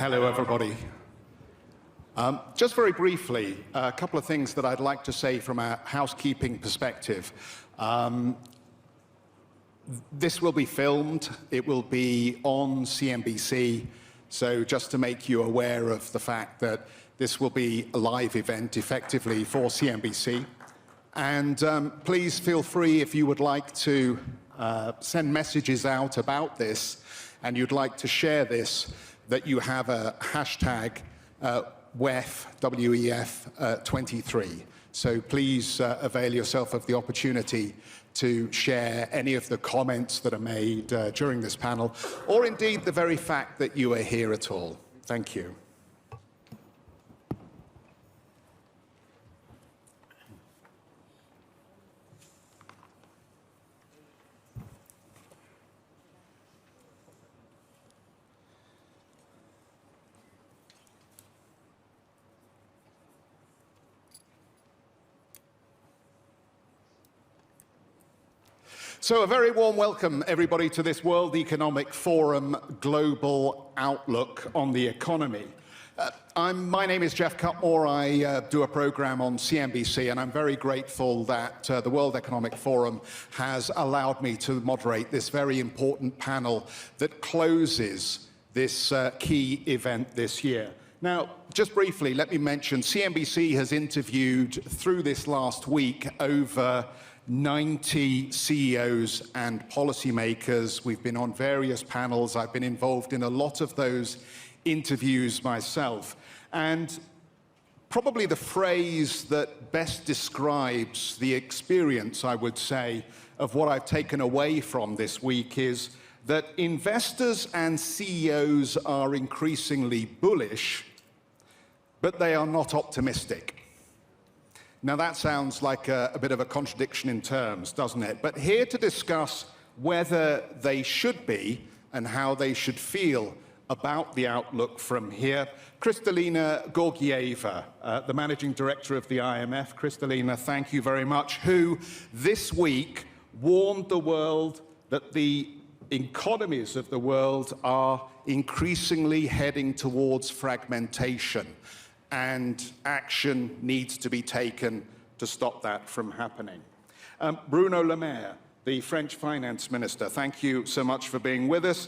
Hello, everybody. Just very briefly, a couple of things that I'd like to say from a housekeeping perspective. This will be filmed. It will be on CNBC. So just to make you aware of the fact that this will be a live event, effectively, for CNBC. And please feel free, if you would like to send messages out about this and you'd like to share this, that you have a hashtag WEF, WEF 23. So please avail yourself of the opportunity to share any of the comments that are made during this panel, or indeed the very fact that you are here at all. Thank you. So a very warm welcome, everybody, to this World Economic Forum Global Outlook on the Economy. My name is Jeff Cutmore. I do a program on CNBC, and I'm very grateful that the World Economic Forum has allowed me to moderate this very important panel that closes this key event this year. Now, just briefly, let me mention, CNBC has interviewed through this last week over 90 CEOs and policymakers. We've been on various panels. I've been involved in a lot of those interviews myself. And probably the phrase that best describes the experience, I would say, of what I've taken away from this week is that investors and CEOs are increasingly bullish, but they are not optimistic. Now that sounds like a bit of a contradiction in terms, doesn't it? But here to discuss whether they should be and how they should feel about the outlook from here, Kristalina Georgieva, the Managing Director of the IMF. Kristalina, thank you very much, who this week warned the world that the economies of the world are increasingly heading towards fragmentation, and action needs to be taken to stop that from happening. Bruno Le Maire, the French finance minister, thank you so much for being with us.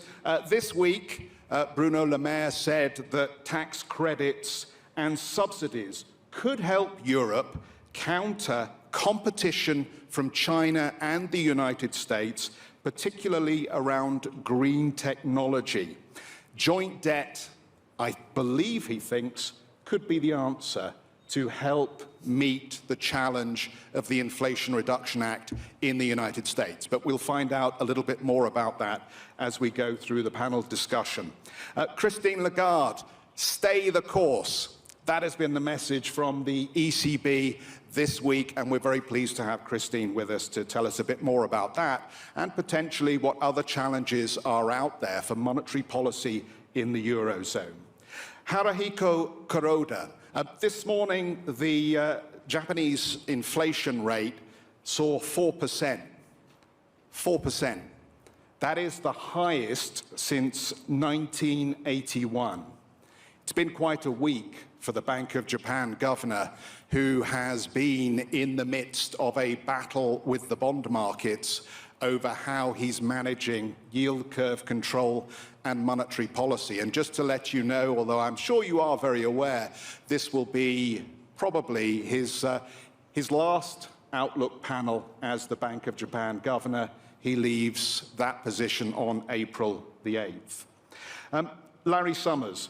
This week, Bruno Le Maire said that tax credits and subsidies could help Europe counter competition from China and the United States, particularly around green technology. Joint debt, I believe he thinks, could be the answer to help meet the challenge of the Inflation Reduction Act in the United States. But we'll find out a little bit more about that as we go through the panel discussion. Christine Lagarde, stay the course. That has been the message from the ECB this week, and we're very pleased to have Christine with us to tell us a bit more about that and potentially what other challenges are out there for monetary policy in the Eurozone. Haruhiko Kuroda. This morning, the Japanese inflation rate saw 4%. 4%. That is the highest since 1981. It's been quite a week for the Bank of Japan governor, who has been in the midst of a battle with the bond markets over how he's managing yield curve control and monetary policy. And just to let you know, although I'm sure you are very aware, this will be probably his last Outlook panel as the Bank of Japan governor. He leaves that position on April the 8th. Larry Summers.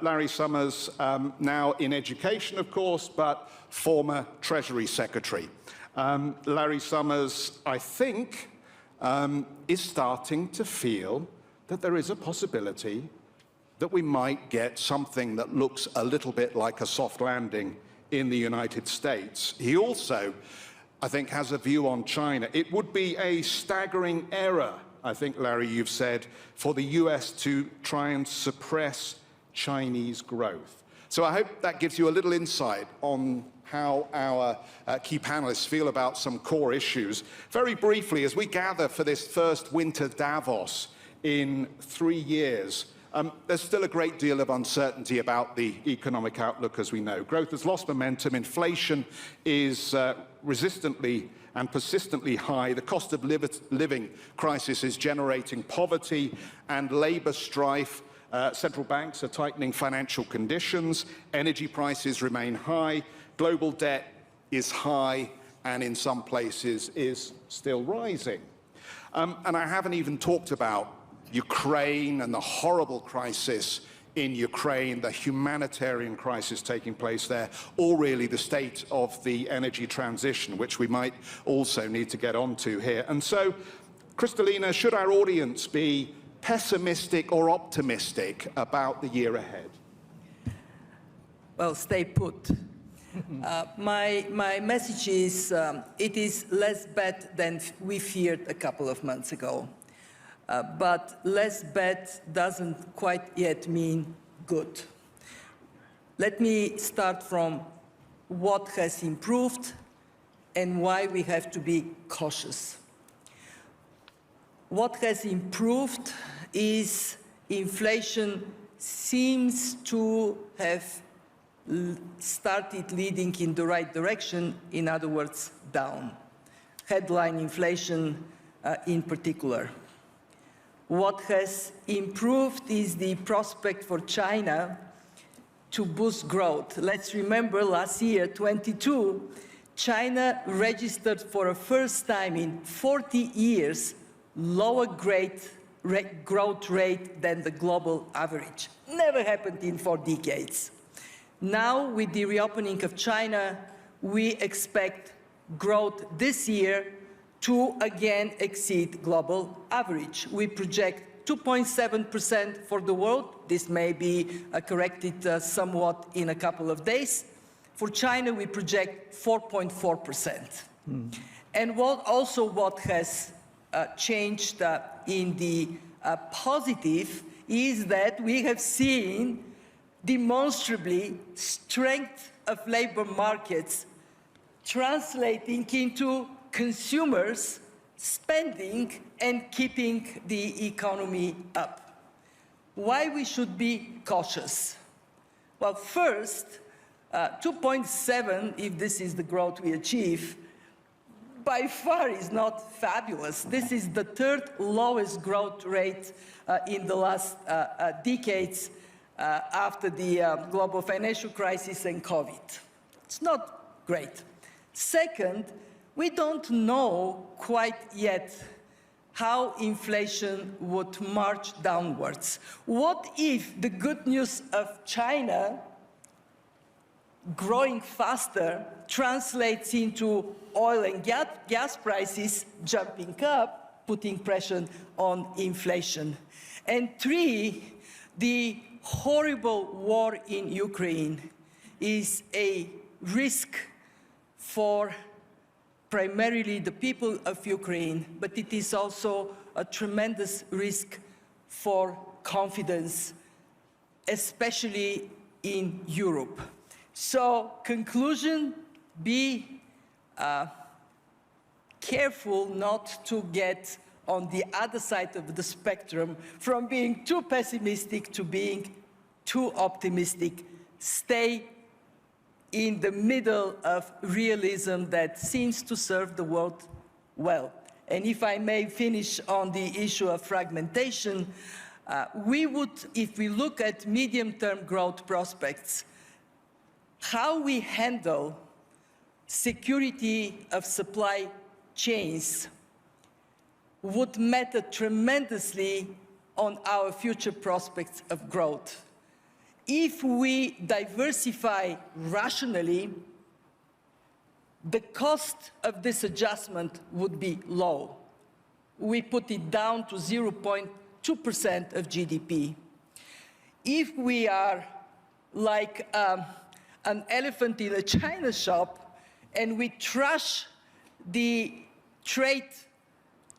Larry Summers, now in education, of course, but former Treasury Secretary. Larry Summers, I think, is starting to feel that there is a possibility that we might get something that looks a little bit like a soft landing in the United States. He also, I think, has a view on China. It would be a staggering error, I think, Larry, you've said, for the US to try and suppress Chinese growth. So I hope that gives you a little insight on how our key panelists feel about some core issues. Very briefly, as we gather for this first winter Davos in 3 years, There's still a great deal of uncertainty about the economic outlook, as we know. Growth has lost momentum. Inflation is resistantly and persistently high. The cost of living crisis is generating poverty and labor strife. Central banks are tightening financial conditions. Energy prices remain high. Global debt is high and in some places is still rising. And I haven't even talked about Ukraine and the horrible crisis in Ukraine, the humanitarian crisis taking place there, or really the state of the energy transition, which we might also need to get onto here. And so, Kristalina, should our audience be pessimistic or optimistic about the year ahead? Well, stay put. My message is, it is less bad than we feared a couple of months ago. But less bad doesn't quite yet mean good. Let me start from what has improved and why we have to be cautious. What has improved is inflation seems to have started leading in the right direction, in other words, down. Headline inflation in particular. What has improved is the prospect for China to boost growth. Let's remember last year, 22, China registered for the first time in 40 years lower growth rate than the global average. Never happened in 4 decades. Now, with the reopening of China, we expect growth this year to again exceed global average. We project 2.7% for the world. This may be corrected somewhat in a couple of days. For China, we project 4.4%. And what has changed in the positive is that we have seen demonstrably strength of labor markets translating into consumers spending and keeping the economy up. Why we should be cautious? Well, first, 2.7, if this is the growth we achieve, by far is not fabulous. This is the 3rd lowest growth rate in the last decades after the global financial crisis and COVID. It's not great. Second, we don't know quite yet how inflation would march downwards. What if the good news of China growing faster translates into oil and gas prices jumping up, putting pressure on inflation? And 3, the horrible war in Ukraine is a risk for primarily the people of Ukraine, but it is also a tremendous risk for confidence, especially in Europe. So, conclusion, be careful not to get on the other side of the spectrum from being too pessimistic to being too optimistic. Stay in the middle of realism that seems to serve the world well. And if I may finish on the issue of fragmentation, we would, if we look at medium-term growth prospects, how we handle security of supply chains would matter tremendously on our future prospects of growth. If we diversify rationally, the cost of this adjustment would be low. We put it down to 0.2% of GDP. If we are like an elephant in a china shop and we trash the trade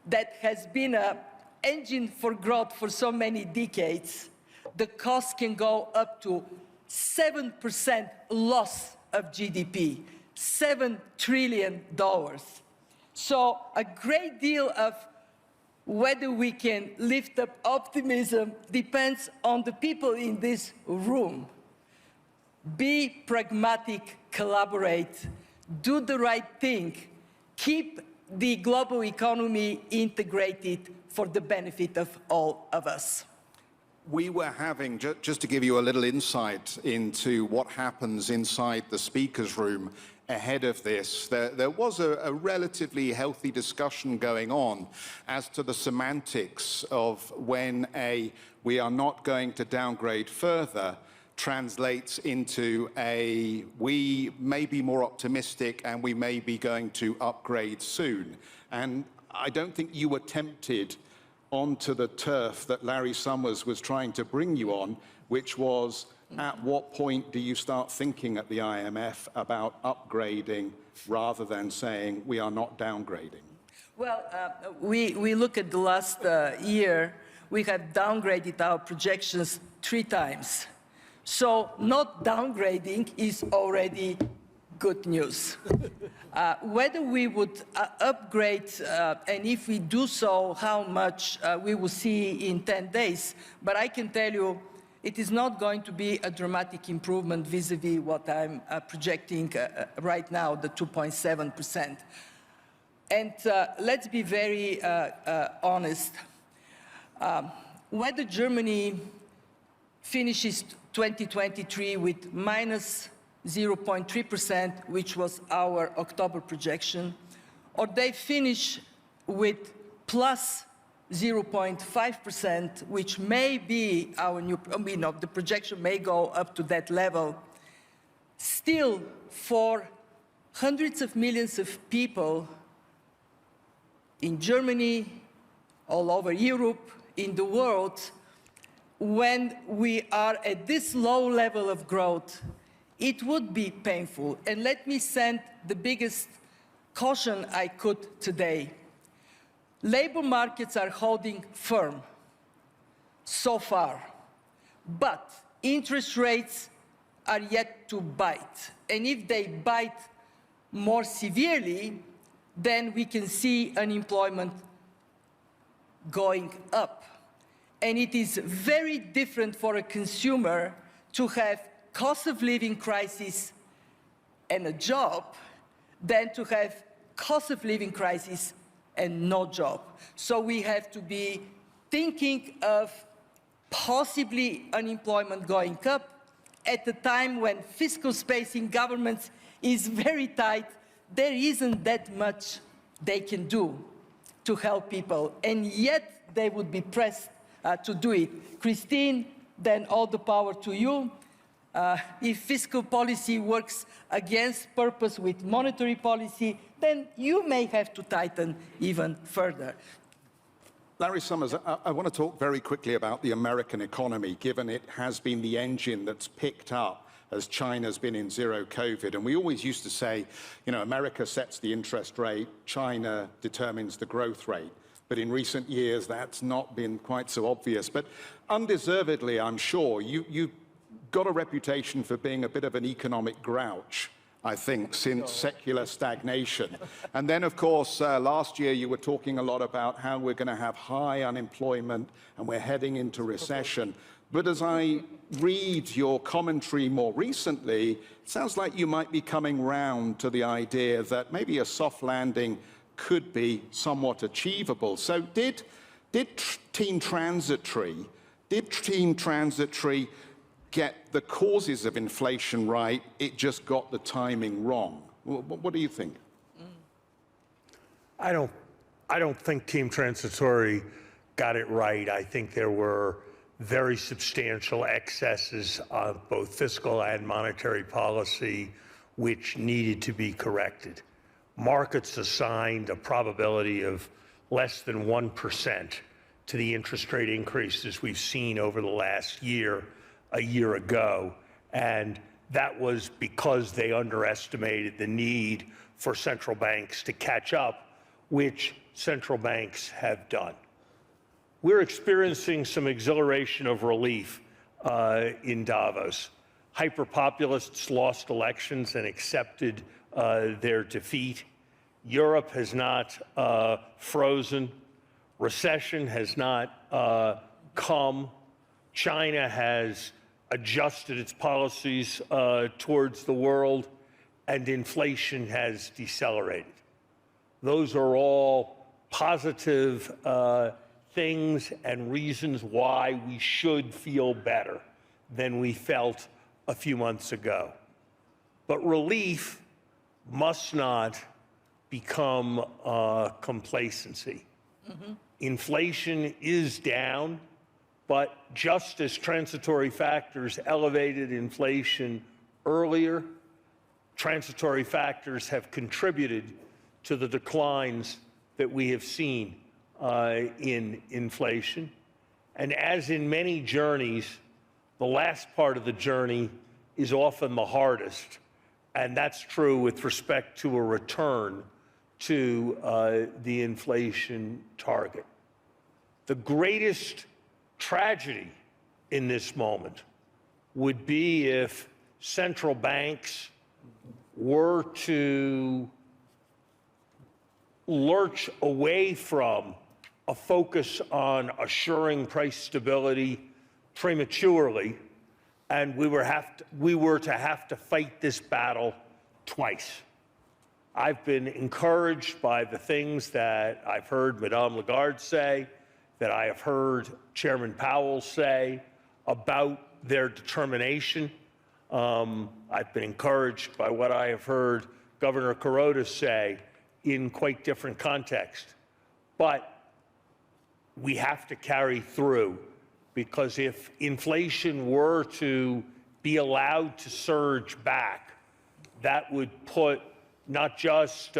that has been an engine for growth for so many decades, the cost can go up to 7% loss of GDP, $7 trillion. So a great deal of Whether we can lift up optimism depends on the people in this room. Be pragmatic, collaborate, do the right thing, keep the global economy integrated for the benefit of all of us. We were having, just to give you a little insight into what happens inside the speaker's room ahead of this, there was a relatively healthy discussion going on as to the semantics of when we are not going to downgrade further translates into we may be more optimistic and we may be going to upgrade soon. And I don't think you were tempted onto the turf that Larry Summers was trying to bring you on, which was, at what point do you start thinking at the IMF about upgrading rather than saying we are not downgrading? Well, we look at the last year, we have downgraded our projections 3 times. So not downgrading is already good news. Whether we would upgrade, and if we do so, how much we will see in 10 days. But I can tell you, it is not going to be a dramatic improvement vis-a-vis what I'm projecting right now, the 2.7%. And let's be very honest. Whether Germany finishes 2023 with minus 0.3%, which was our October projection, or they finish with plus 0.5%, which may be our new, the projection may go up to that level. Still, for hundreds of millions of people in Germany, all over Europe, in the world, when we are at this low level of growth, it would be painful. And let me send the biggest caution I could today. Labor markets are holding firm so far, but interest rates are yet to bite. And if they bite more severely, then we can see unemployment going up. And it is very different for a consumer to have cost of living crisis and a job than to have cost of living crisis and no job. So we have to be thinking of possibly unemployment going up at a time when fiscal space in governments is very tight. There isn't that much they can do to help people, and yet they would be pressed to do it. Christine, then all the power to you. If fiscal policy works against purpose with monetary policy, then you may have to tighten even further. Larry Summers, I want to talk very quickly about the American economy, given it has been the engine that's picked up as China's been in zero COVID. And we always used to say, America sets the interest rate, China determines the growth rate. But in recent years, that's not been quite so obvious. But undeservedly, I'm sure, you've got a reputation for being a bit of an economic grouch, I think, since secular stagnation. And then, of course, last year you were talking a lot about how we're going to have high unemployment and we're heading into recession. But as I read your commentary more recently, it sounds like you might be coming round to the idea that maybe a soft landing could be somewhat achievable. So did Team Transitory get the causes of inflation right? It just got the timing wrong. What do you think? I don't think Team Transitory got it right. I think there were very substantial excesses of both fiscal and monetary policy which needed to be corrected. Markets assigned a probability of less than 1% to the interest rate increases we've seen over the last year, a year ago, and that was because they underestimated the need for central banks to catch up, which central banks have done. We're experiencing some exhilaration of relief in Davos. Hyperpopulists lost elections and accepted their defeat. Europe has not frozen. Recession has not come. China has adjusted its policies towards the world, and inflation has decelerated. Those are all positive things and reasons why we should feel better than we felt a few months ago. But relief must not become complacency. Inflation is down, but just as transitory factors elevated inflation earlier, transitory factors have contributed to the declines that we have seen in inflation. And as in many journeys, the last part of the journey is often the hardest. And that's true with respect to a return to the inflation target. The greatest tragedy in this moment would be if central banks were to lurch away from a focus on assuring price stability prematurely, and we were to have to fight this battle twice. I've been encouraged by the things that I've heard Madame Lagarde say, that I have heard Chairman Powell say about their determination. I've been encouraged by what I have heard Governor Kuroda say in quite different context. But we have to carry through, because if inflation were to be allowed to surge back, that would put not just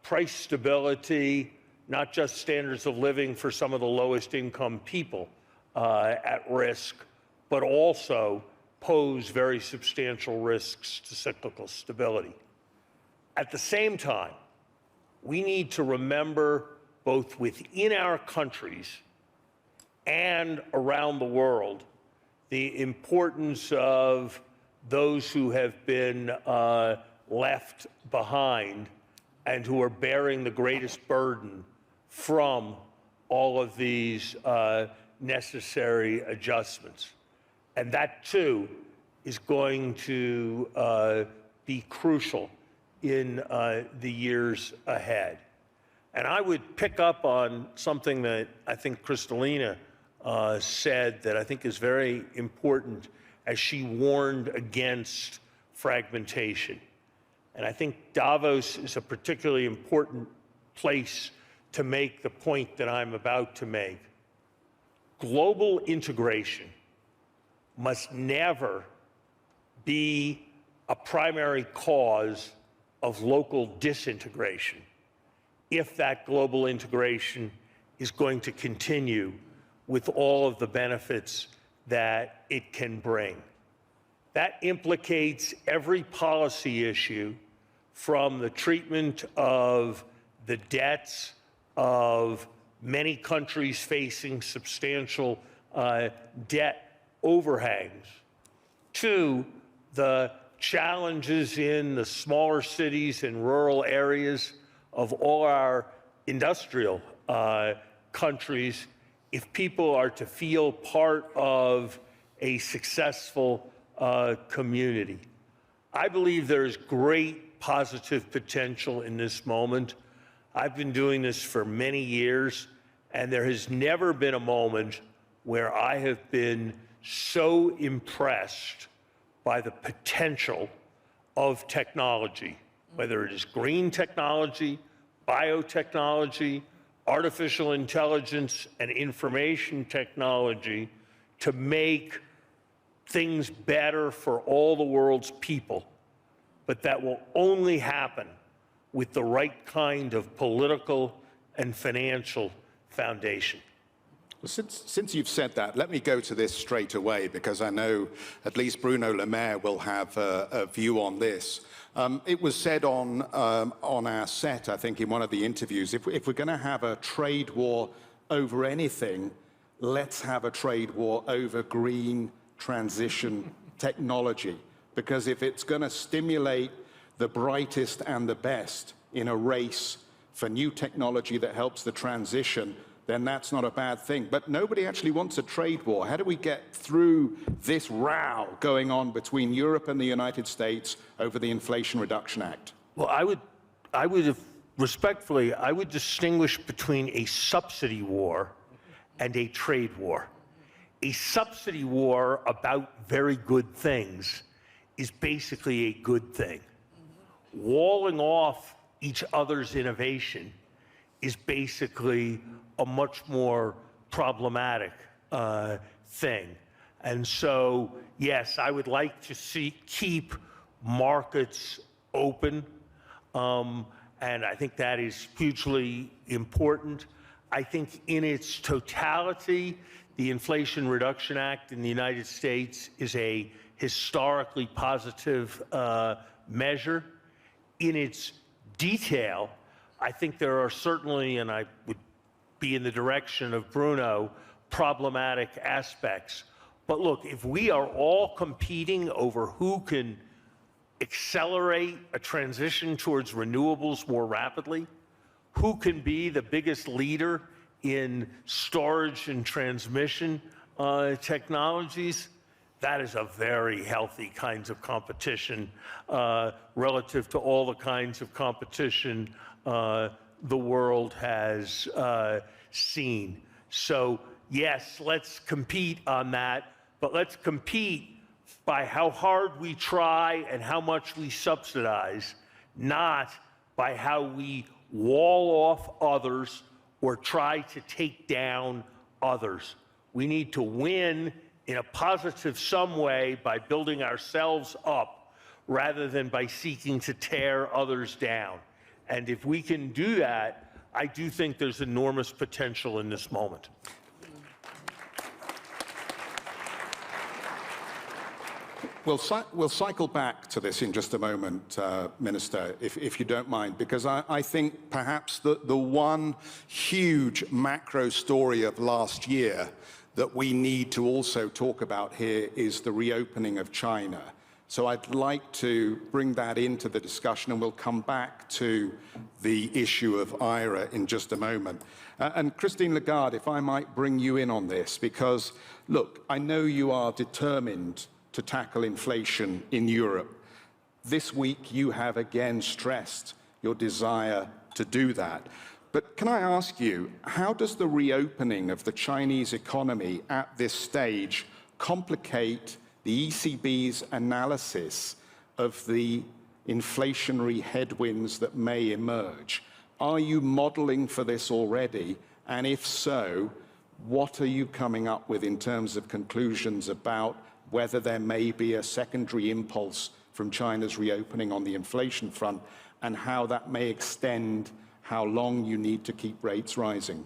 price stability, not just standards of living for some of the lowest income people at risk, but also pose very substantial risks to cyclical stability. At the same time, we need to remember, both within our countries and around the world, the importance of those who have been left behind and who are bearing the greatest burden from all of these necessary adjustments. And that, too, is going to be crucial in the years ahead. And I would pick up on something that I think Kristalina said that I think is very important, as she warned against fragmentation. And I think Davos is a particularly important place to make the point that I'm about to make. Global integration must never be a primary cause of local disintegration if that global integration is going to continue with all of the benefits that it can bring. That implicates every policy issue, from the treatment of the debts of many countries facing substantial debt overhangs, to the challenges in the smaller cities and rural areas of all our industrial countries, if people are to feel part of a successful community. I believe there is great positive potential in this moment. I've been doing this for many years, and there has never been a moment where I have been so impressed by the potential of technology, whether it is green technology, biotechnology, artificial intelligence, and information technology, to make things better for all the world's people. But that will only happen with the right kind of political and financial foundation. Well, since you've said that, let me go to this straight away, because I know at least Bruno Le Maire will have a view on this. It was said on our set, I think, in one of the interviews, if we're going to have a trade war over anything, let's have a trade war over green transition technology. Because if it's going to stimulate the brightest and the best in a race for new technology that helps the transition, then that's not a bad thing. But nobody actually wants a trade war. How do we get through this row going on between Europe and the United States over the Inflation Reduction Act? Well, I would respectfully, I would distinguish between a subsidy war and a trade war. A subsidy war about very good things is basically a good thing. Walling off each other's innovation is basically a much more problematic thing. And so, yes, I would like to keep markets open, and I think that is hugely important. I think in its totality, the Inflation Reduction Act in the United States is a historically positive measure. In its detail, I think there are certainly, and I would be in the direction of Bruno, problematic aspects. But look, if we are all competing over who can accelerate a transition towards renewables more rapidly, who can be the biggest leader in storage and transmission technologies, that is a very healthy kinds of competition relative to all the kinds of competition the world has seen. So yes, let's compete on that, but let's compete by how hard we try and how much we subsidize, not by how we wall off others or try to take down others. We need to win in a positive some way by building ourselves up rather than by seeking to tear others down. And if we can do that, I do think there's enormous potential in this moment. We'll cycle back to this in just a moment, Minister, if you don't mind, because I think perhaps the one huge macro story of last year that we need to also talk about here is the reopening of China. So I'd like to bring that into the discussion, and we'll come back to the issue of IRA in just a moment. And Christine Lagarde, if I might bring you in on this, because, look, I know you are determined to tackle inflation in Europe. This week, you have again stressed your desire to do that. But can I ask you, how does the reopening of the Chinese economy at this stage complicate the ECB's analysis of the inflationary headwinds that may emerge? Are you modeling for this already? And if so, what are you coming up with in terms of conclusions about whether there may be a secondary impulse from China's reopening on the inflation front, and how that may extend how long you need to keep rates rising?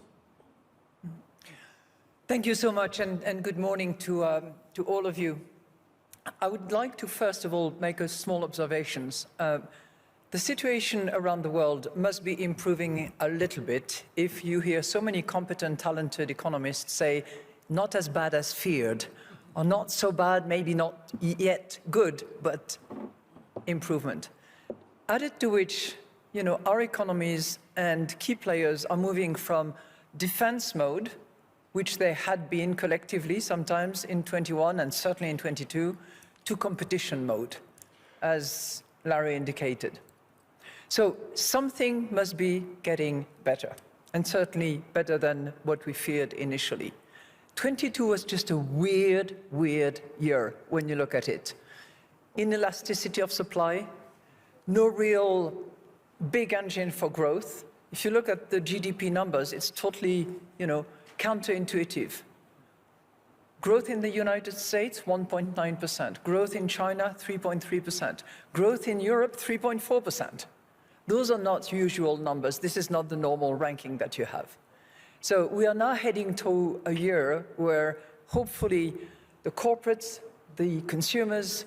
Thank you so much, and good morning to all of you. I would like to first of all make a small observations. The situation around the world must be improving a little bit if you hear so many competent, talented economists say, not as bad as feared, or not so bad, maybe not yet good, but improvement. Added to which, our economies and key players are moving from defense mode, which they had been collectively sometimes in 21 and certainly in 22, to competition mode, as Larry indicated. So something must be getting better, and certainly better than what we feared initially. 22 was just a weird year when you look at it. Inelasticity of supply, no real big engine for growth. If you look at the GDP numbers, it's totally, counterintuitive. Growth in the United States, 1.9%. Growth in China, 3.3%. Growth in Europe, 3.4%. Those are not usual numbers. This is not the normal ranking that you have. So we are now heading to a year where hopefully the corporates, the consumers,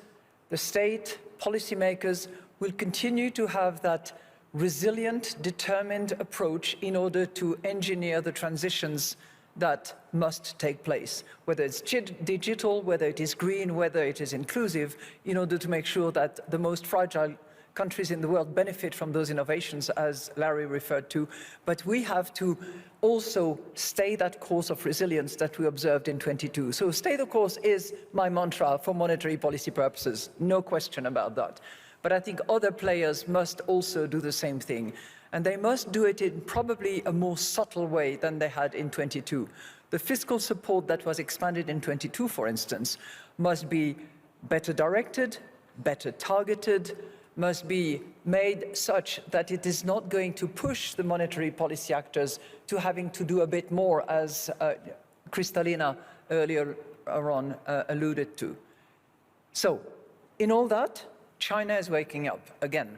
the state, policymakers will continue to have that resilient, determined approach in order to engineer the transitions that must take place, whether it's digital, whether it is green, whether it is inclusive, in order to make sure that the most fragile countries in the world benefit from those innovations, as Larry referred to, but we have to also stay that course of resilience that we observed in 22. So stay the course is my mantra for monetary policy purposes, no question about that. But I think other players must also do the same thing. And they must do it in probably a more subtle way than they had in 22. The fiscal support that was expanded in 22, for instance, must be better directed, better targeted, must be made such that it is not going to push the monetary policy actors to having to do a bit more, as Kristalina earlier on alluded to. So, in all that, China is waking up again.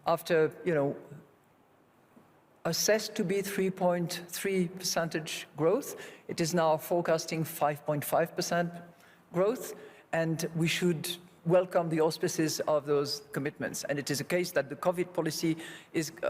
After, assessed to be 3.3% growth, it is now forecasting 5.5% growth, and we should welcome the auspices of those commitments. And it is a case that the COVID policy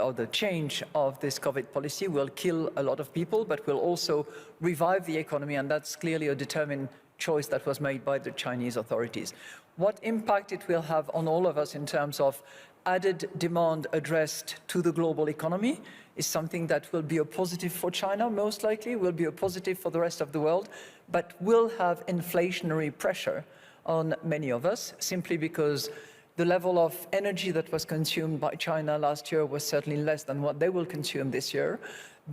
or the change of this COVID policy will kill a lot of people, but will also revive the economy, and that's clearly a determined choice that was made by the Chinese authorities. What impact it will have on all of us in terms of added demand addressed to the global economy is something that will be a positive for China, most likely, will be a positive for the rest of the world, but will have inflationary pressure on many of us, simply because the level of energy that was consumed by China last year was certainly less than what they will consume this year.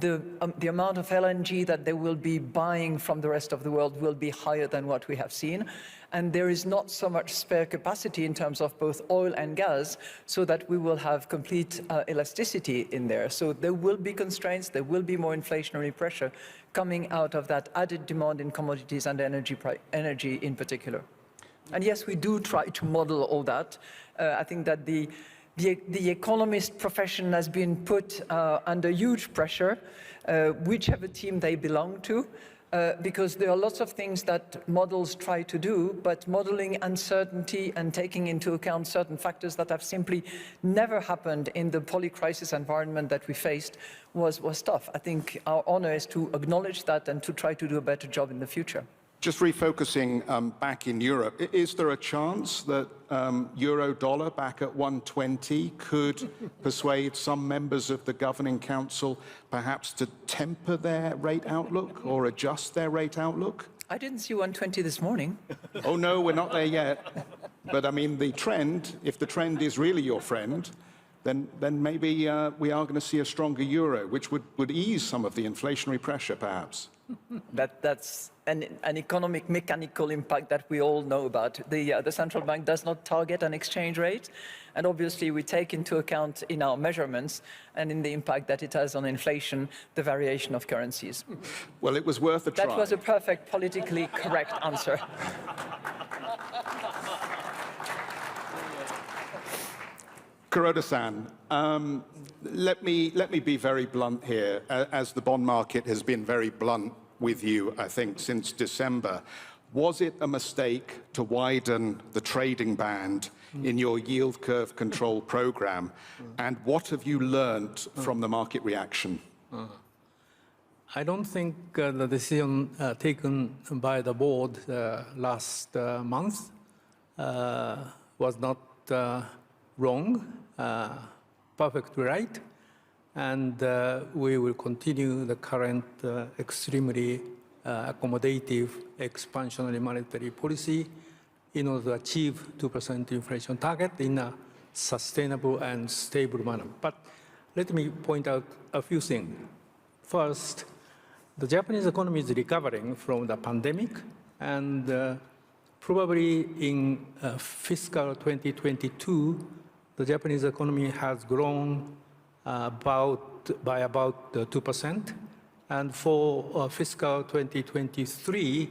The amount of LNG that they will be buying from the rest of the world will be higher than what we have seen. And there is not so much spare capacity in terms of both oil and gas, so that we will have complete elasticity in there. So there will be constraints, there will be more inflationary pressure coming out of that added demand in commodities and energy in particular. And yes, we do try to model all that. I think that the economist profession has been put under huge pressure, whichever team they belong to, because there are lots of things that models try to do, but modeling uncertainty and taking into account certain factors that have simply never happened in the poly-crisis environment that we faced was tough. I think our honor is to acknowledge that and to try to do a better job in the future. Just refocusing back in Europe, is there a chance that euro-dollar back at 120 could persuade some members of the Governing Council perhaps to temper their rate outlook or adjust their rate outlook? I didn't see 120 this morning. Oh no, we're not there yet. But I mean, the trend, if the trend is really your friend, then maybe we are going to see a stronger euro, which would ease some of the inflationary pressure, perhaps. That's an economic mechanical impact that we all know about. The central bank does not target an exchange rate, and obviously we take into account in our measurements and in the impact that it has on inflation, the variation of currencies. Well, it was worth a try. That was a perfect politically correct answer. Kuroda-san, let me be very blunt here, as the bond market has been very blunt with you, I think, since December. Was it a mistake to widen the trading band in your yield curve control program? And what have you learned from the market reaction? I don't think the decision taken by the board last month was not wrong, perfectly right. And we will continue the current extremely accommodative expansionary monetary policy in order to achieve 2% inflation target in a sustainable and stable manner. But let me point out a few things. First, the Japanese economy is recovering from the pandemic, and probably in fiscal 2022, the Japanese economy has grown by about 2%. And for fiscal 2023,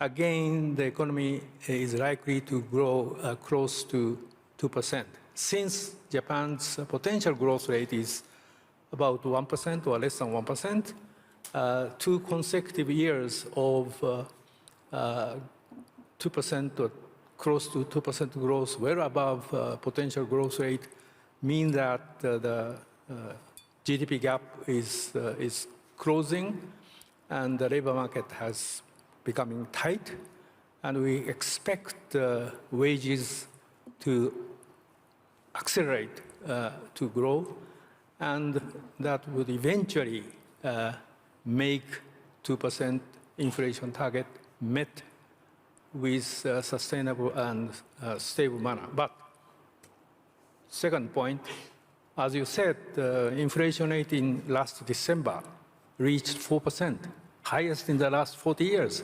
again, the economy is likely to grow close to 2%. Since Japan's potential growth rate is about 1% or less than 1%, 2 consecutive years of 2% or close to 2% growth, well above potential growth rate, mean that the GDP gap is closing, and the labor market has becoming tight, and we expect wages to accelerate to grow, and that would eventually make 2% inflation target met with a sustainable and stable manner. But second point, as you said, the inflation rate in last December reached 4%, highest in the last 40 years,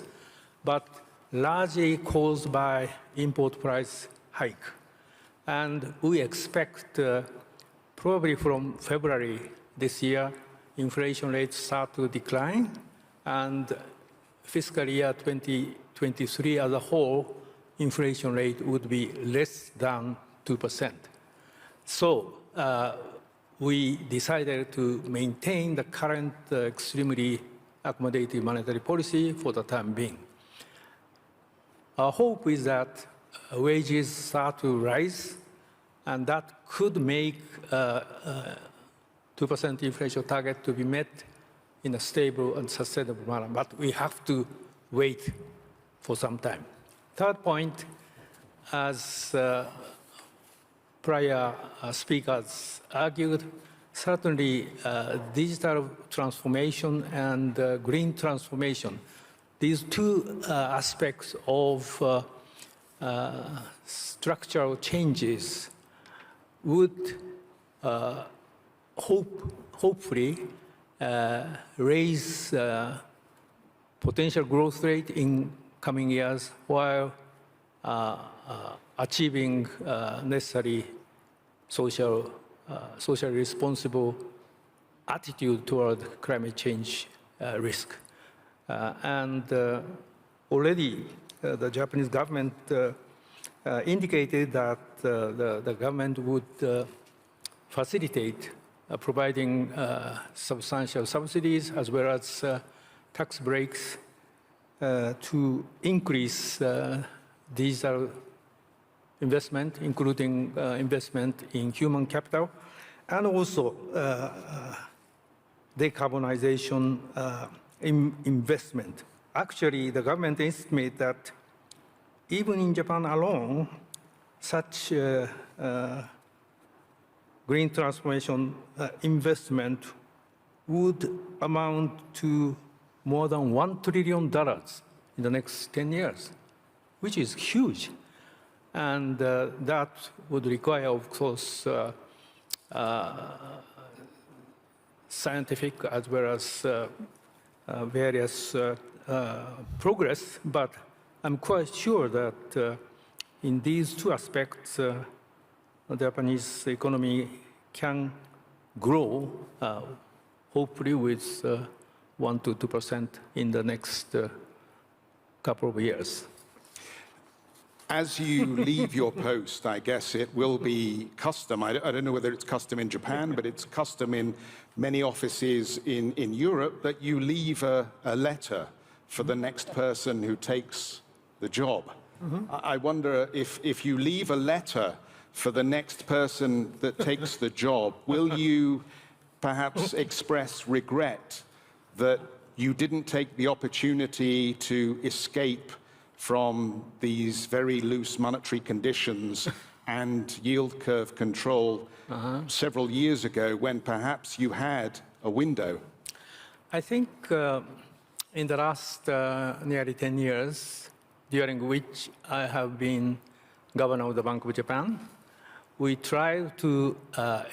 but largely caused by import price hike. And we expect probably from February this year, inflation rates start to decline, and fiscal year 2023 as a whole, inflation rate would be less than 2%. So we decided to maintain the current extremely accommodative monetary policy for the time being. Our hope is that wages start to rise, and that could make 2% inflation target to be met in a stable and sustainable manner. But we have to wait for some time. Third point, as prior speakers argued, certainly digital transformation and green transformation, these two aspects of structural changes would hopefully raise potential growth rate in coming years while achieving necessary socially responsible attitude toward climate change risk. And already the Japanese government indicated that the government would facilitate providing substantial subsidies as well as tax breaks to increase digital investment, including investment in human capital, and also decarbonization investment. Actually, the government estimates that even in Japan alone, such green transformation investment would amount to more than $1 trillion in the next 10 years, which is huge. And that would require, of course, scientific as well as various progress. But I'm quite sure that in these two aspects, the Japanese economy can grow, hopefully with 1 to 2% in the next couple of years. As you leave your post, I guess it will be custom. I don't know whether it's custom in Japan, but it's custom in many offices in Europe that you leave a letter for the next person who takes the job. I wonder if you leave a letter for the next person that takes the job, will you perhaps express regret that you didn't take the opportunity to escape from these very loose monetary conditions and yield curve control several years ago when perhaps you had a window? I think in the last nearly 10 years, during which I have been governor of the Bank of Japan, we tried to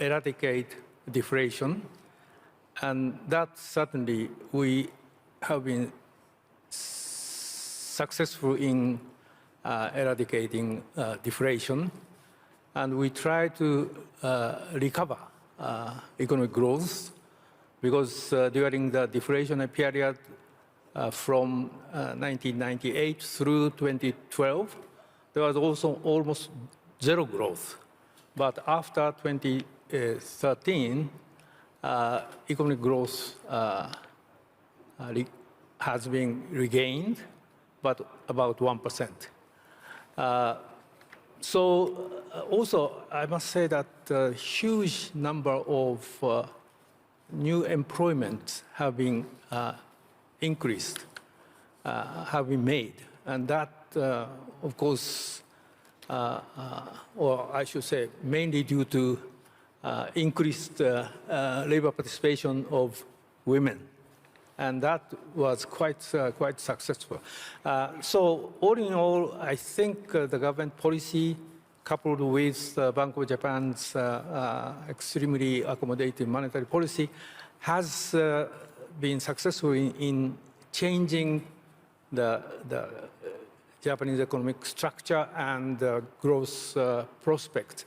eradicate deflation, and that certainly we have been successful in eradicating deflation, and we try to recover economic growth, because during the deflationary period from 1998 through 2012, there was also almost zero growth. But after 2013, economic growth has been regained, but about 1%. So also, I must say that a huge number of new employment have been increased, have been made. And that, of course, or I should say mainly due to increased labor participation of women. And that was quite successful. So all in all, I think the government policy coupled with Bank of Japan's extremely accommodative monetary policy has been successful in changing the Japanese economic structure and growth prospect.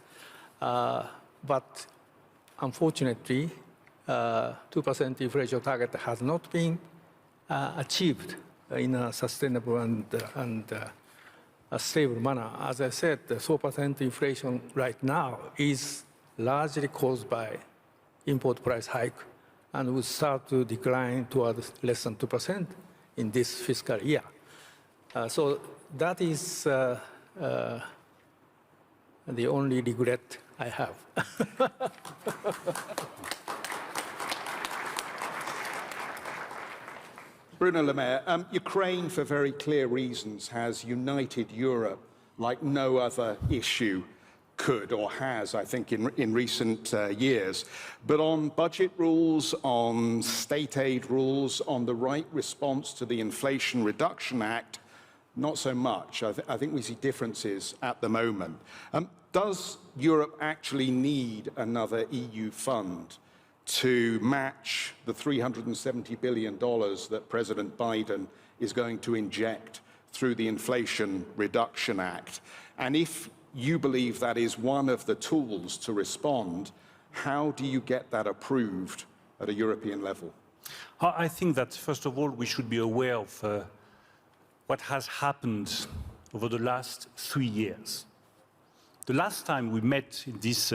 But unfortunately, 2% inflation target has not been achieved in a sustainable and a stable manner. As I said, the 4% inflation right now is largely caused by import price hike and will start to decline towards less than 2% in this fiscal year. So that is the only regret I have. Bruno Le Maire, Ukraine, for very clear reasons, has united Europe like no other issue could or has, I think, in recent years. But on budget rules, on state aid rules, on the right response to the Inflation Reduction Act, not so much. I think we see differences at the moment. Does Europe actually need another EU fund to match the $370 billion that President Biden is going to inject through the Inflation Reduction Act? And if you believe that is one of the tools to respond, how do you get that approved at a European level? I think that, first of all, we should be aware of what has happened over the last 3 years. The last time we met in this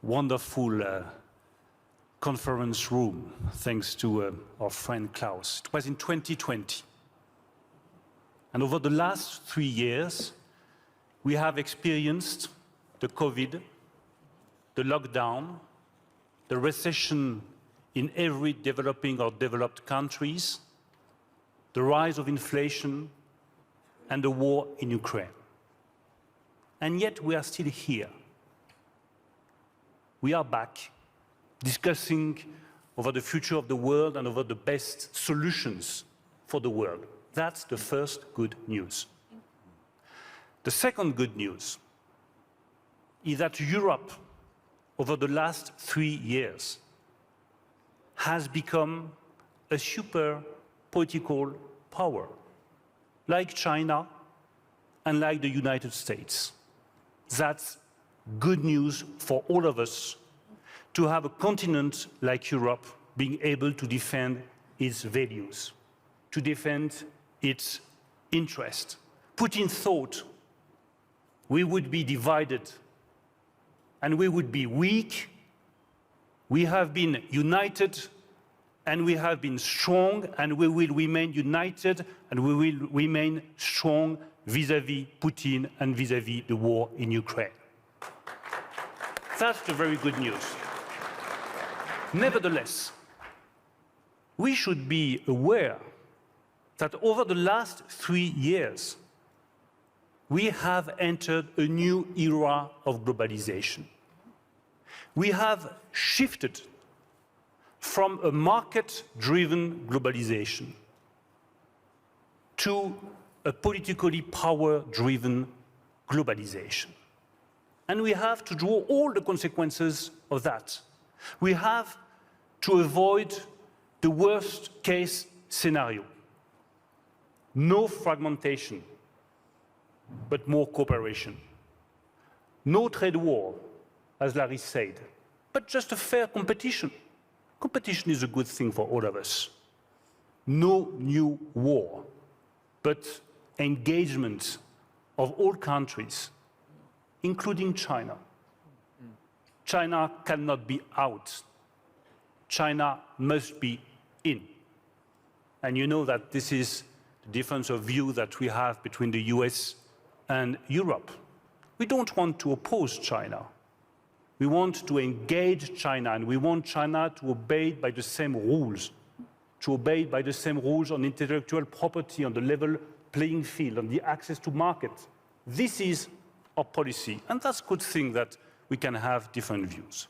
wonderful conference room, thanks to our friend Klaus, it was in 2020. And over the last 3 years, we have experienced the COVID, the lockdown, the recession in every developing or developed countries, the rise of inflation, and the war in Ukraine. And yet we are still here. We are back discussing over the future of the world and over the best solutions for the world. That's the first good news. The second good news is that Europe, over the last 3 years, has become a super political power, like China and like the United States. That's good news for all of us, to have a continent like Europe being able to defend its values, to defend its interest. Putin thought we would be divided and we would be weak. We have been united and we have been strong, and we will remain united and we will remain strong vis-à-vis Putin and vis-à-vis the war in Ukraine. That's the very good news. Nevertheless, we should be aware that over the last 3 years, we have entered a new era of globalization. We have shifted from a market-driven globalization to a politically power-driven globalization. And we have to draw all the consequences of that. We have to avoid the worst-case scenario. No fragmentation, but more cooperation. No trade war, as Larry said, but just a fair competition. Competition is a good thing for all of us. No new war, but engagement of all countries, including China. China cannot be out. China must be in. And you know that this is the difference of view that we have between the US and Europe. We don't want to oppose China. We want to engage China, and we want China to obey by the same rules, to obey by the same rules on intellectual property, on the level playing field, on the access to market. This is our policy. And that's a good thing that we can have different views.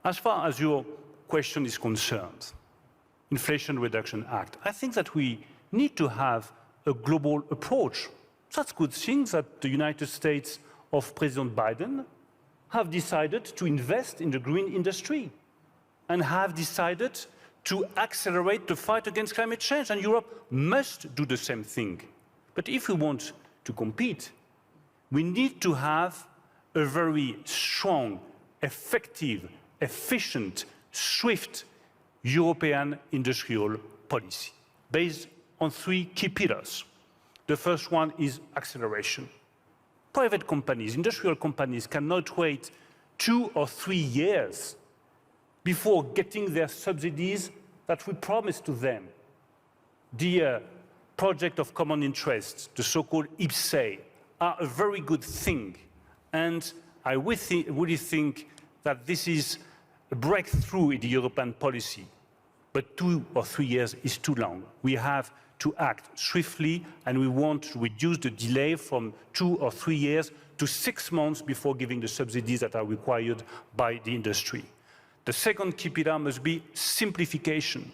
As far as your question is concerned, Inflation Reduction Act, I think that we need to have a global approach. That's a good thing that the United States of President Biden have decided to invest in the green industry and have decided to accelerate the fight against climate change. And Europe must do the same thing. But if we want to compete, we need to have a very strong, effective, efficient, swift European industrial policy based on 3 key pillars. The first one is acceleration. Private companies, industrial companies cannot wait 2 or 3 years before getting their subsidies that we promised to them. The project of common interest, the so-called IPCEI, are a very good thing. And I really think that this is a breakthrough in the European policy. But 2 or 3 years is too long. We have to act swiftly, and we want to reduce the delay from 2 or 3 years to 6 months before giving the subsidies that are required by the industry. The second key pillar must be simplification.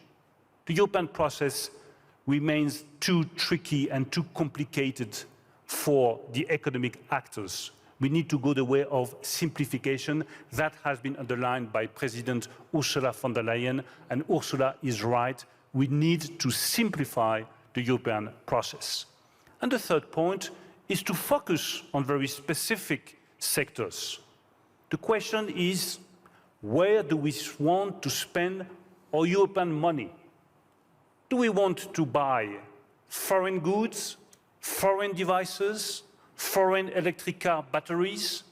The European process remains too tricky and too complicated for the economic actors. We need to go the way of simplification. That has been underlined by President Ursula von der Leyen, and Ursula is right. We need to simplify the European process. And the third point is to focus on very specific sectors. The question is, where do we want to spend our European money? Do we want to buy foreign goods, foreign devices, foreign electric car batteries?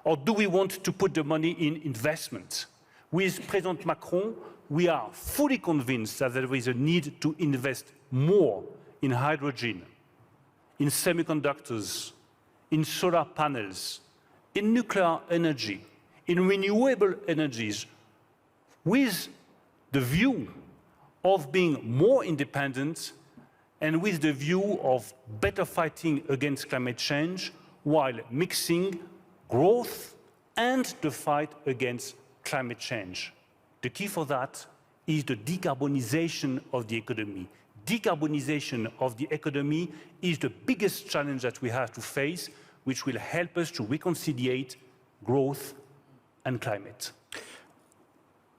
Or do we want to put the money in investment? With President Macron, we are fully convinced that there is a need to invest more in hydrogen, in semiconductors, in solar panels, in nuclear energy, in renewable energies, with the view of being more independent and with the view of better fighting against climate change while mixing growth and the fight against climate change. The key for that is the decarbonization of the economy. Decarbonization of the economy is the biggest challenge that we have to face, which will help us to reconciliate growth and climate.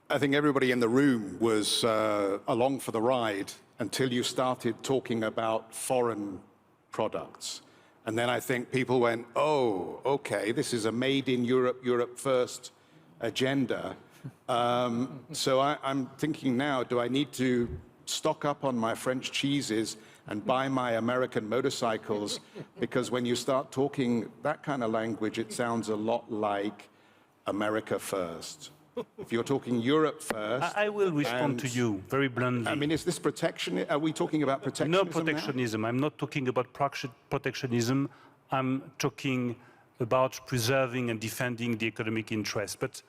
I think everybody in the room was along for the ride until you started talking about foreign products. And then I think people went, oh, okay, this is a made in Europe, Europe first agenda. So I'm thinking now, do I need to stock up on my French cheeses and buy my American motorcycles? Because when you start talking that kind of language, it sounds a lot like America first. If you're talking Europe first... I will respond to you very bluntly. I mean, is this protection? Are we talking about protectionism? No protectionism. I'm not talking about protectionism. I'm talking about preserving and defending the economic interest. But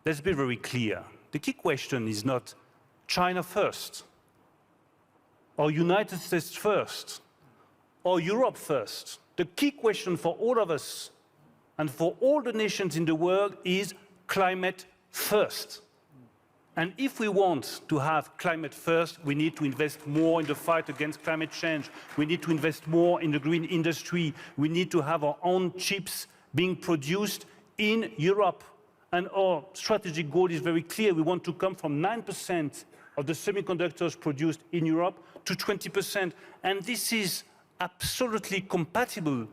let's be very clear. The key question is not China first, or United States first, or Europe first. The key question for all of us and for all the nations in the world is climate first. And if we want to have climate first, we need to invest more in the fight against climate change. We need to invest more in the green industry. We need to have our own chips being produced in Europe. And our strategic goal is very clear. We want to come from 9% of the semiconductors produced in Europe to 20%. And this is absolutely compatible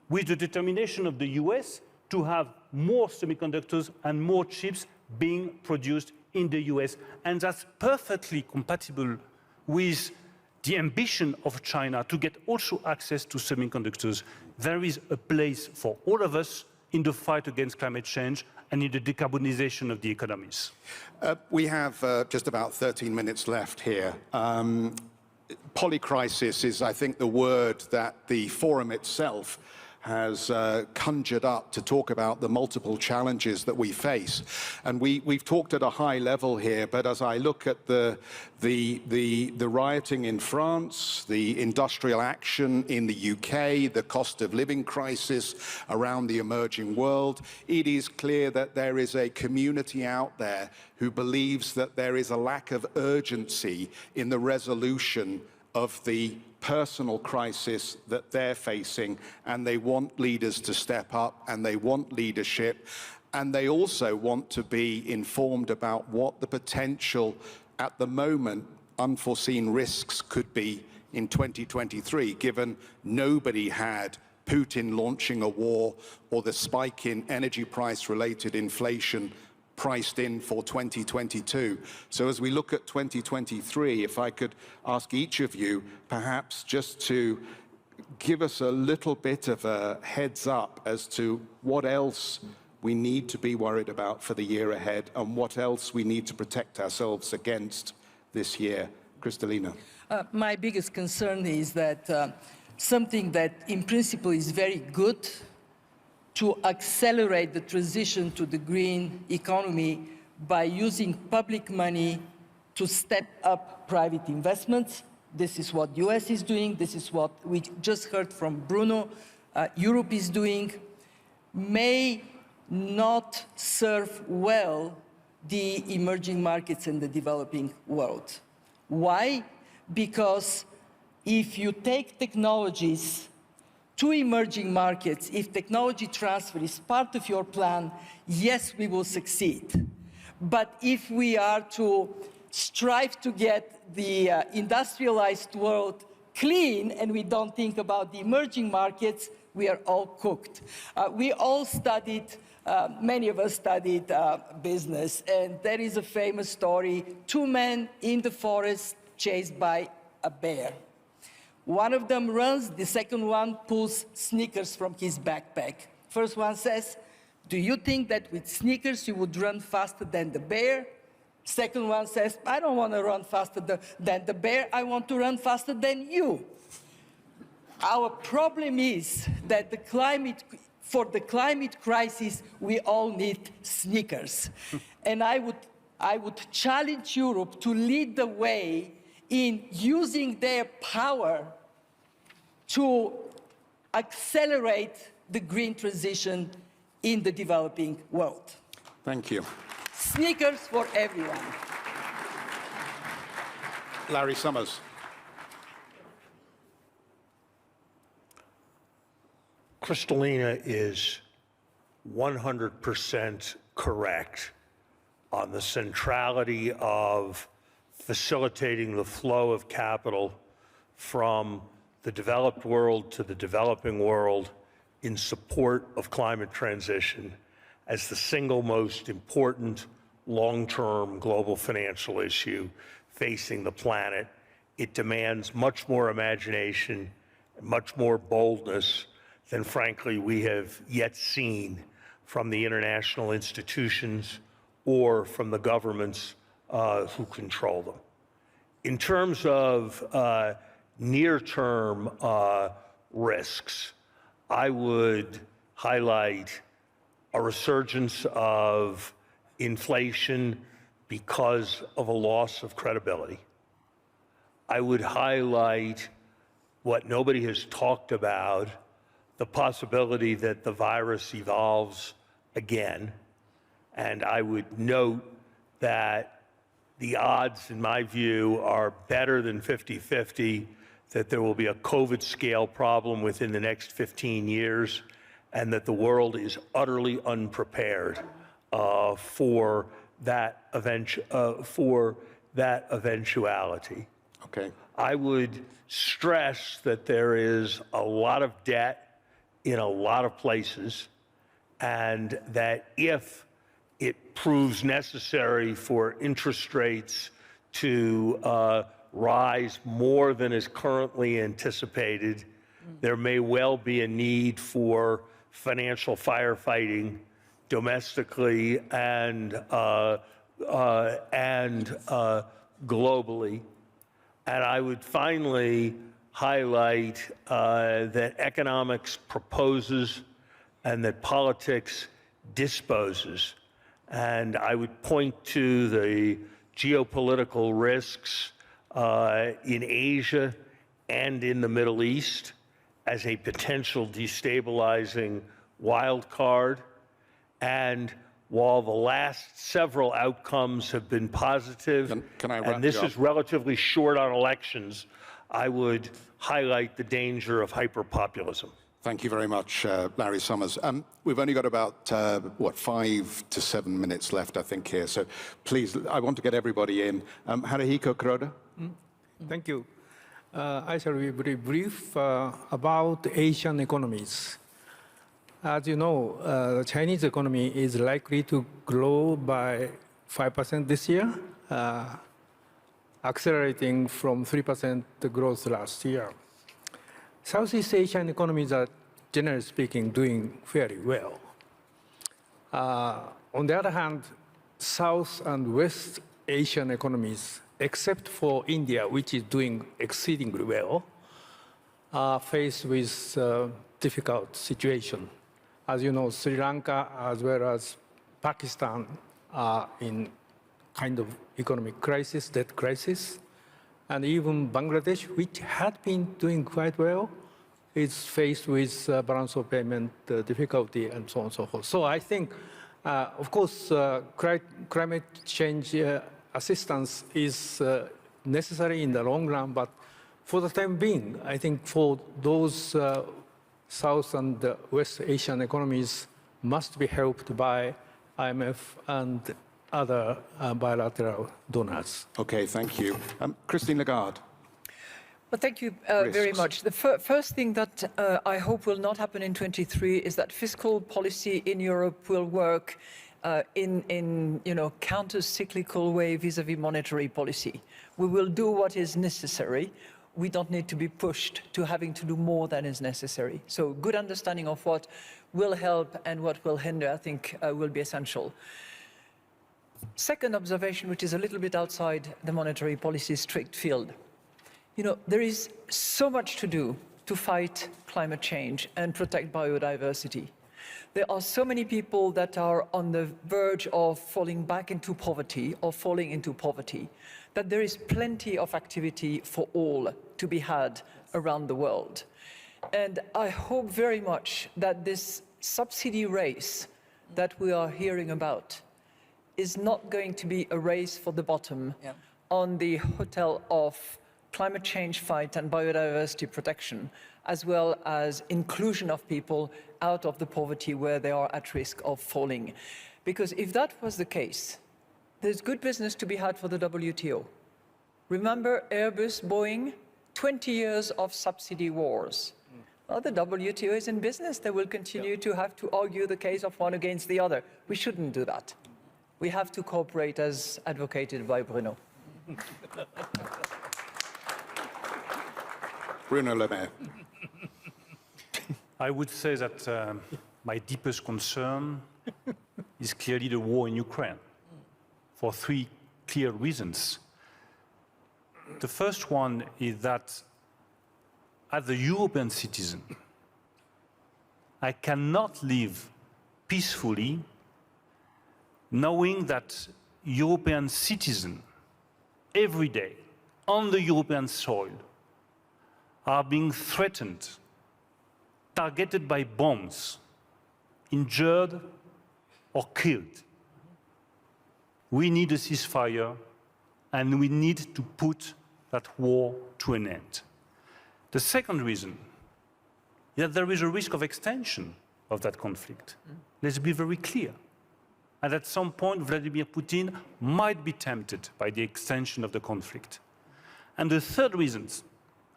with the determination of the US to have more semiconductors and more chips being produced in the US. And that's perfectly compatible with the ambition of China to get also access to semiconductors. There is a place for all of us in the fight against climate change and in the decarbonization of the economies. We have just about 13 minutes left here. Polycrisis is, I think, the word that the forum itself has conjured up to talk about the multiple challenges that we face. And we've talked at a high level here, but as I look at the rioting in France, the industrial action in the UK, the cost of living crisis around the emerging world, it is clear that there is a community out there who believes that there is a lack of urgency in the resolution of the personal crisis that they're facing, and they want leaders to step up, and they want leadership, and they also want to be informed about what the potential, at the moment, unforeseen risks could be in 2023, given nobody had Putin launching a war or the spike in energy price-related inflation priced in for 2022. So as we look at 2023, if I could ask each of you perhaps just to give us a little bit of a heads up as to what else we need to be worried about for the year ahead and what else we need to protect ourselves against this year. Kristalina. My biggest concern is that something that in principle is very good to accelerate the transition to the green economy by using public money to step up private investments. This is what the US is doing. This is what we just heard from Bruno. Europe is doing, may not serve well the emerging markets and the developing world. Why? Because if you take technologies to emerging markets, if technology transfer is part of your plan, yes, we will succeed. But if we are to strive to get the industrialized world clean and we don't think about the emerging markets, we are all cooked. We all studied, many of us studied business, and there is a famous story, two men in the forest chased by a bear. One of them runs, the second one pulls Snickers from his backpack. First one says, "Do you think that with Snickers you would run faster than the bear?" Second one says, "I don't want to run faster than the bear, I want to run faster than you." Our problem is that for the climate crisis, we all need Snickers. And I would challenge Europe to lead the way in using their power to accelerate the green transition in the developing world. Thank you. Snickers for everyone. Larry Summers. Kristalina is 100% correct on the centrality of facilitating the flow of capital from the developed world to the developing world in support of climate transition as the single most important long-term global financial issue facing the planet. It demands much more imagination, much more boldness than, frankly, we have yet seen from the international institutions or from the governments who control them. In terms of near-term risks, I would highlight a resurgence of inflation because of a loss of credibility. I would highlight what nobody has talked about, the possibility that the virus evolves again. And I would note that the odds, in my view, are better than 50-50 that there will be a COVID scale problem within the next 15 years, and that the world is utterly unprepared for that eventuality. Okay. I would stress that there is a lot of debt in a lot of places, and that if it proves necessary for interest rates to rise more than is currently anticipated, there may well be a need for financial firefighting domestically and globally. And I would finally highlight that economics proposes and that politics disposes. And I would point to the geopolitical risks in Asia and in the Middle East as a potential destabilizing wild card. And while the last several outcomes have been positive, Can I wrap and this you up? is relatively short on elections, I would highlight the danger of hyperpopulism. Thank you very much, Larry Summers. We've only got about, 5 to 7 minutes left, I think, here. So please, I want to get everybody in. Haruhiko Kuroda? Thank you. I shall be very brief about Asian economies. As you know, the Chinese economy is likely to grow by 5% this year, accelerating from 3% growth last year. Southeast Asian economies are, generally speaking, doing fairly well. On the other hand, South and West Asian economies, except for India, which is doing exceedingly well, are faced with a difficult situation. As you know, Sri Lanka as well as Pakistan are in kind of economic crisis, debt crisis. And even Bangladesh, which had been doing quite well, is faced with balance of payment difficulty and so on and so forth. So I think, of course, climate change assistance is necessary in the long run, but for the time being, I think for those South and West Asian economies must be helped by IMF and other bilateral donors. Okay, thank you. Christine Lagarde. Well, thank you very much. The first thing that I hope will not happen in 23 is that fiscal policy in Europe will work in counter-cyclical way vis-à-vis monetary policy. We will do what is necessary. We don't need to be pushed to having to do more than is necessary. So good understanding of what will help and what will hinder, I think, will be essential. Second observation, which is a little bit outside the monetary policy strict field. You know, there is so much to do to fight climate change and protect biodiversity. There are so many people that are on the verge of falling back into poverty or falling into poverty, that there is plenty of activity for all to be had around the world. And I hope very much that this subsidy race that we are hearing about is not going to be a race for the bottom on the hotel of climate change fight and biodiversity protection, as well as inclusion of people out of the poverty where they are at risk of falling. Because if that was the case, there's good business to be had for the WTO. Remember Airbus, Boeing, 20 years of subsidy wars. Well, the WTO is in business. They will continue to have to argue the case of one against the other. We shouldn't do that. We have to cooperate as advocated by Bruno. Bruno Le Maire. I would say that my deepest concern is clearly the war in Ukraine, for 3 clear reasons. The first one is that as a European citizen, I cannot live peacefully knowing that European citizens every day on the European soil are being threatened, targeted by bombs, injured or killed. We need a ceasefire and we need to put that war to an end. The second reason is that there is a risk of extension of that conflict. Let's be very clear. And at some point, Vladimir Putin might be tempted by the extension of the conflict. And the third reason,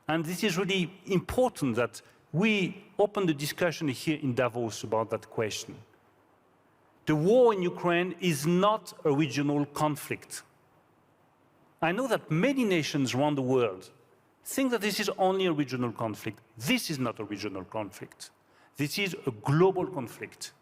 and this is really important that we open the discussion here in Davos about that question. The war in Ukraine is not a regional conflict. I know that many nations around the world think that this is only a regional conflict. This is not a regional conflict. This is a global conflict.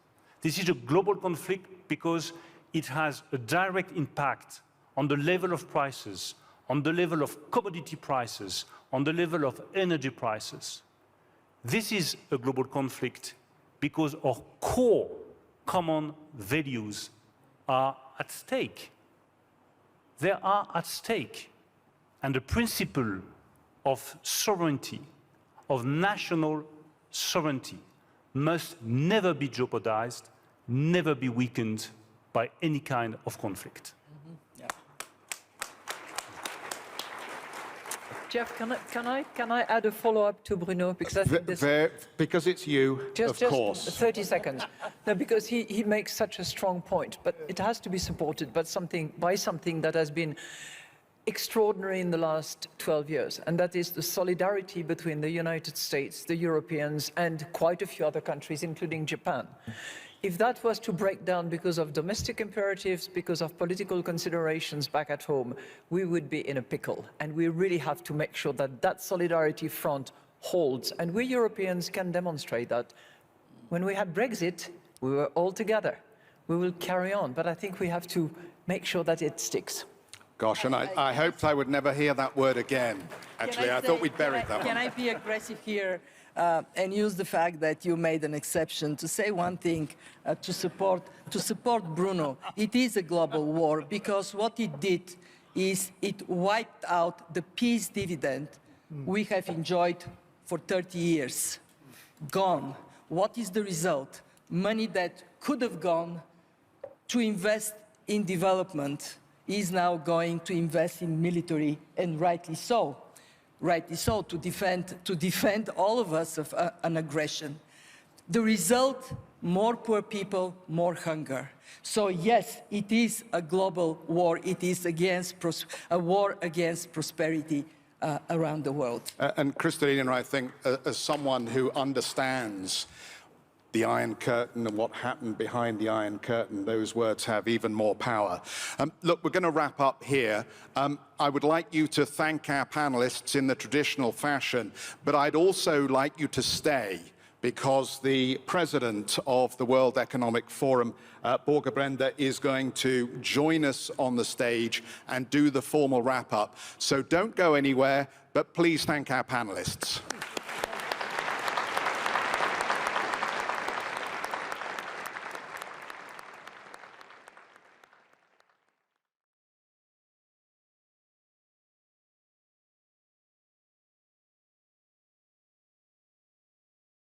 This is a global conflict because it has a direct impact on the level of prices, on the level of commodity prices, on the level of energy prices. This is a global conflict because our core common values are at stake. They are at stake. And the principle of sovereignty, of national sovereignty, must never be jeopardized, never be weakened by any kind of conflict. Jeff, can I add a follow-up to Bruno? Because I think this, Because it's you, just of course. 30 seconds. No, because he makes such a strong point, but it has to be supported by something that has been extraordinary in the last 12 years, and that is the solidarity between the United States, the Europeans, and quite a few other countries, including Japan. If that was to break down because of domestic imperatives, because of political considerations back at home, we would be in a pickle. And we really have to make sure that that solidarity front holds. And we Europeans can demonstrate that. When we had Brexit, we were all together. We will carry on, but I think we have to make sure that it sticks. Gosh, and I hoped I would never hear that word again. Actually, I thought we'd buried that one. Can I be aggressive here and use the fact that you made an exception to say one thing to support Bruno? It is a global war because what it did is it wiped out the peace dividend we have enjoyed for 30 years. Gone. What is the result? Money that could have gone to invest in development is now going to invest in military, and rightly so. Rightly so, to defend all of us of an aggression. The result, more poor people, more hunger. So yes, it is a global war. It is a war against prosperity around the world. And Kristalina, I think, as someone who understands the Iron Curtain and what happened behind the Iron Curtain, those words have even more power. Look, we're going to wrap up here. I would like you to thank our panelists in the traditional fashion, but I'd also like you to stay because the president of the World Economic Forum, Borge Brende, is going to join us on the stage and do the formal wrap-up. So don't go anywhere, but please thank our panelists.